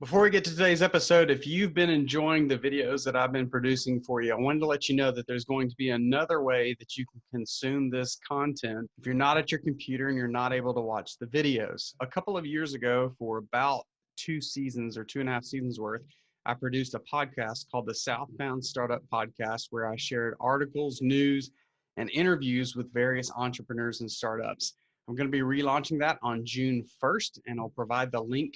Before we get to today's episode, if you've been enjoying the videos that I've been producing for you, I wanted to let you know that there's going to be another way that you can consume this content if you're not at your computer and you're not able to watch the videos. A couple of years ago, for about 2 seasons or 2.5 seasons worth, I produced a podcast called the Southbound Startup Podcast, where I shared articles, news, and interviews with various entrepreneurs and startups. I'm going to be relaunching that on June 1st, and I'll provide the link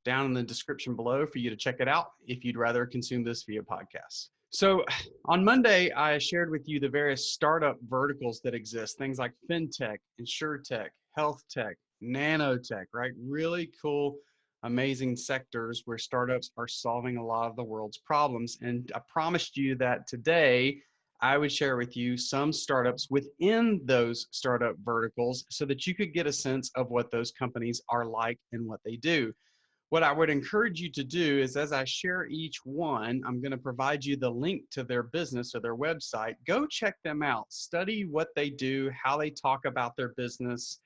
down in the description below for you to check it out if you'd rather consume this via podcast. So on Monday, I shared with you the various startup verticals that exist, things like fintech, insurtech, health tech, nanotech, right? Really cool, amazing sectors where startups are solving a lot of the world's problems. And I promised you that today I would share with you some startups within those startup verticals so that you could get a sense of what those companies are like and what they do. What I would encourage you to do is, as I share each one, I'm going to provide you the link to their business or their website. Go check them out. Study what they do, how they talk about their business,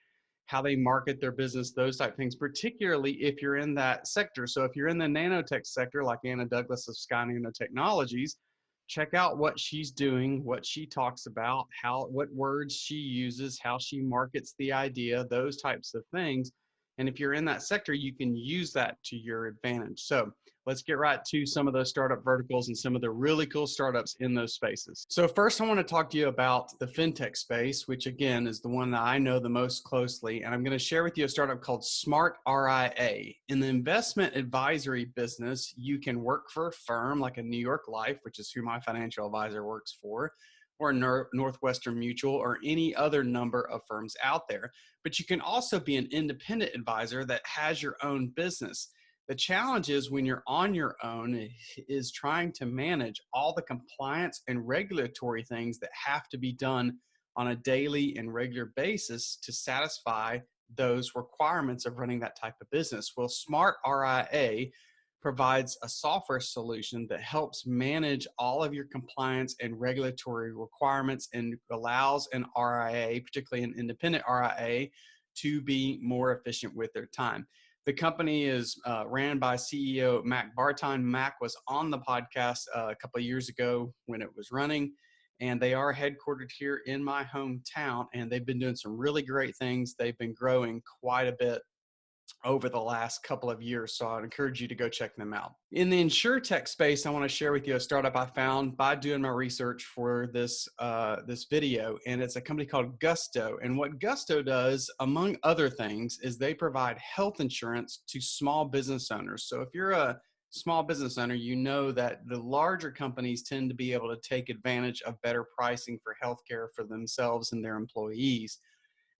how they market their business, those type of things, particularly if you're in that sector. So if you're in the nanotech sector, like Anna Douglas of Sky Nanotechnologies, check out what she's doing, what she talks about, what words she uses, how she markets the idea, those types of things. And if you're in that sector, you can use that to your advantage. So let's get right to some of those startup verticals and some of the really cool startups in those spaces. So first, I want to talk to you about the fintech space, which again is the one that I know the most closely. And I'm going to share with you a startup called Smart RIA. In the investment advisory business, you can work for a firm like a New York Life, which is who my financial advisor works for, or Northwestern Mutual, or any other number of firms out there. But you can also be an independent advisor that has your own business. The challenge is when you're on your own is trying to manage all the compliance and regulatory things that have to be done on a daily and regular basis to satisfy those requirements of running that type of business. Well, Smart RIA provides a software solution that helps manage all of your compliance and regulatory requirements and allows an RIA, particularly an independent RIA, to be more efficient with their time. The company is ran by CEO Mac Barton. Mac was on the podcast a couple of years ago when it was running, and they are headquartered here in my hometown, and they've been doing some really great things. They've been growing quite a bit over the last couple of years. So I'd encourage you to go check them out. In the insurtech space, I want to share with you a startup I found by doing my research for this video, and it's a company called Gusto. And what Gusto does, among other things, is they provide health insurance to small business owners. So if you're a small business owner, you know that the larger companies tend to be able to take advantage of better pricing for healthcare for themselves and their employees.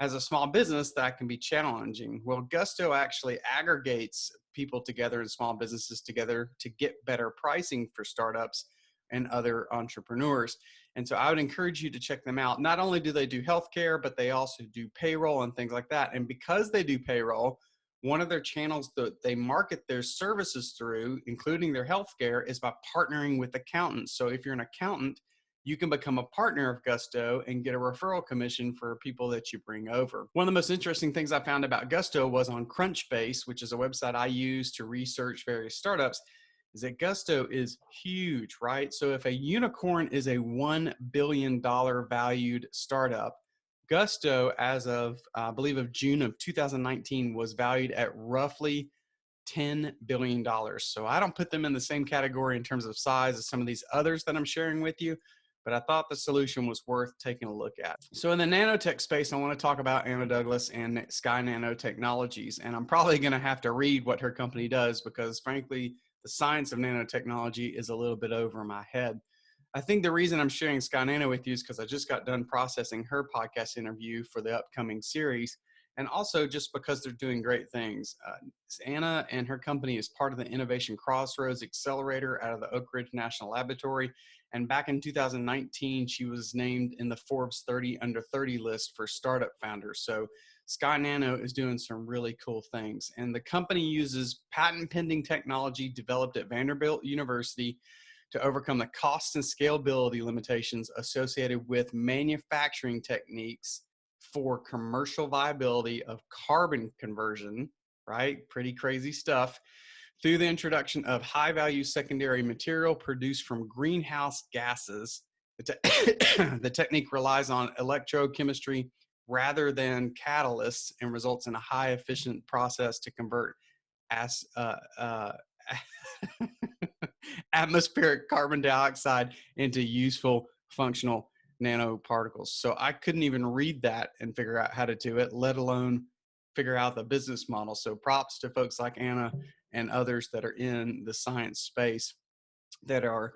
As a small business, that can be challenging. Well, Gusto actually aggregates people together and small businesses together to get better pricing for startups and other entrepreneurs. And so I would encourage you to check them out. Not only do they do healthcare, but they also do payroll and things like that. And because they do payroll, one of their channels that they market their services through, including their healthcare, is by partnering with accountants. So if you're an accountant, you can become a partner of Gusto and get a referral commission for people that you bring over. One of the most interesting things I found about Gusto was on Crunchbase, which is a website I use to research various startups, is that Gusto is huge, right? So if a unicorn is a $1 billion valued startup, Gusto, as of, I believe of June of 2019, was valued at roughly $10 billion. So I don't put them in the same category in terms of size as some of these others that I'm sharing with you, but I thought the solution was worth taking a look at. So in the nanotech space, I want to talk about Anna Douglas and Sky Nanotechnologies. And I'm probably going to have to read what her company does because, frankly, the science of nanotechnology is a little bit over my head. I think the reason I'm sharing Sky Nano with you is because I just got done processing her podcast interview for the upcoming series, and also just because they're doing great things. Anna and her company is part of the Innovation Crossroads Accelerator out of the Oak Ridge National Laboratory. And back in 2019, she was named in the Forbes 30 Under 30 list for startup founders. So Sky Nano is doing some really cool things. And the company uses patent pending technology developed at Vanderbilt University to overcome the cost and scalability limitations associated with manufacturing techniques for commercial viability of carbon conversion, right? Pretty crazy stuff, through the introduction of high-value secondary material produced from greenhouse gases. The technique relies on electrochemistry rather than catalysts and results in a high efficient process to convert as, atmospheric carbon dioxide into useful functional nanoparticles. So I couldn't even read that and figure out how to do it, let alone figure out the business model. So props to folks like Anna and others that are in the science space that are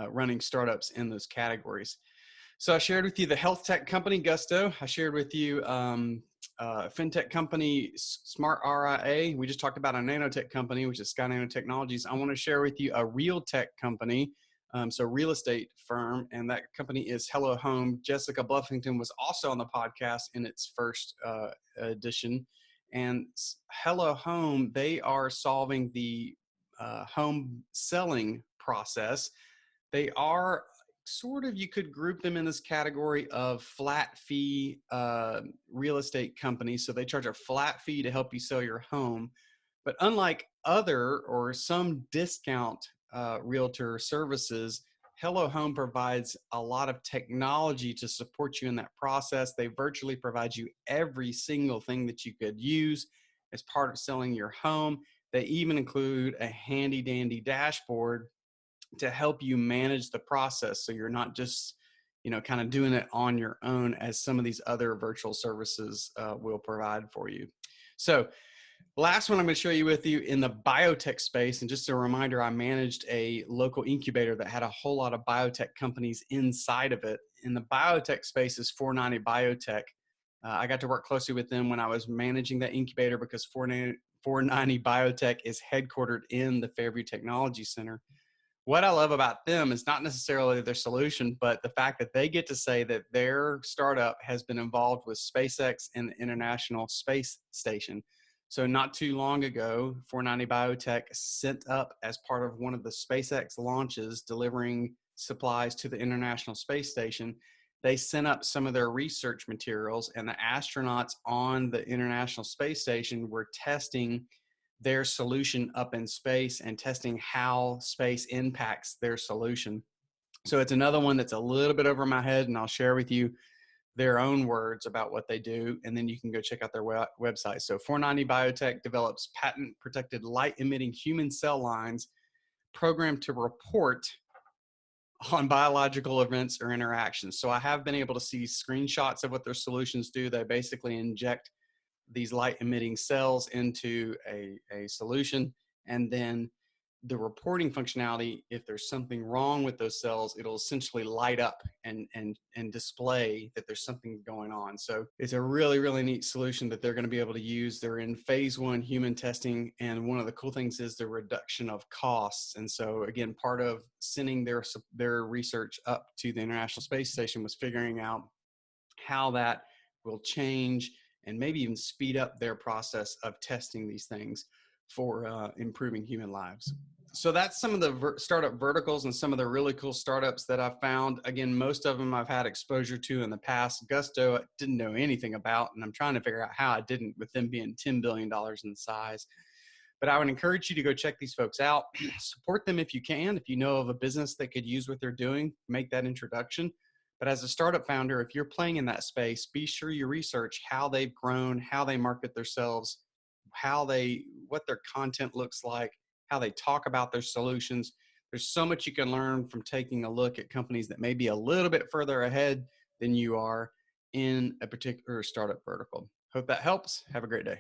running startups in those categories. So I shared with you the health tech company Gusto. I shared with you fintech company Smart RIA. We just talked about a nanotech company, which is Sky Nanotechnologies. I want to share with you a real tech company, so real estate firm, and that company is Hello Home. Jessica Bluffington was also on the podcast in its first edition. And Hello Home, they are solving the home selling process. They are sort of, you could group them in this category of flat fee real estate companies. So they charge a flat fee to help you sell your home. But unlike other or some discount realtor services, Hello Home provides a lot of technology to support you in that process. They virtually provide you every single thing that you could use as part of selling your home. They even include a handy dandy dashboard to help you manage the process, so you're not just, you know, kind of doing it on your own as some of these other virtual services will provide for you. So last one I'm going to show you with you in the biotech space, and just a reminder, I managed a local incubator that had a whole lot of biotech companies inside of it. In the biotech space is 490 Biotech. I got to work closely with them when I was managing that incubator because 490 Biotech is headquartered in the Fairview Technology Center. What I love about them is not necessarily their solution, but the fact that they get to say that their startup has been involved with SpaceX and the International Space Station. So not too long ago, 490 Biotech sent up as part of one of the SpaceX launches delivering supplies to the International Space Station. They sent up some of their research materials, and the astronauts on the International Space Station were testing their solution up in space and testing how space impacts their solution. So it's another one that's a little bit over my head, and I'll share with you their own words about what they do, and then you can go check out their website. So 490 Biotech develops patent-protected light-emitting human cell lines programmed to report on biological events or interactions. So I have been able to see screenshots of what their solutions do. They basically inject these light emitting cells into a solution, and then the reporting functionality, if there's something wrong with those cells, it'll essentially light up and display that there's something going on. So it's a really, really neat solution that they're going to be able to use. They're in phase 1 human testing, and one of the cool things is the reduction of costs. And so again, part of sending their research up to the International Space Station was figuring out how that will change and maybe even speed up their process of testing these things for improving human lives. So that's some of the startup verticals and some of the really cool startups that I've found. Again, most of them I've had exposure to in the past. Gusto, I didn't know anything about, and I'm trying to figure out how I didn't, with them being $10 billion in size. But I would encourage you to go check these folks out. Support them if you can. If you know of a business that could use what they're doing, make that introduction. But as a startup founder, if you're playing in that space, be sure you research how they've grown, how they market themselves, what their content looks like, how they talk about their solutions. There's so much you can learn from taking a look at companies that may be a little bit further ahead than you are in a particular startup vertical. Hope that helps. Have a great day.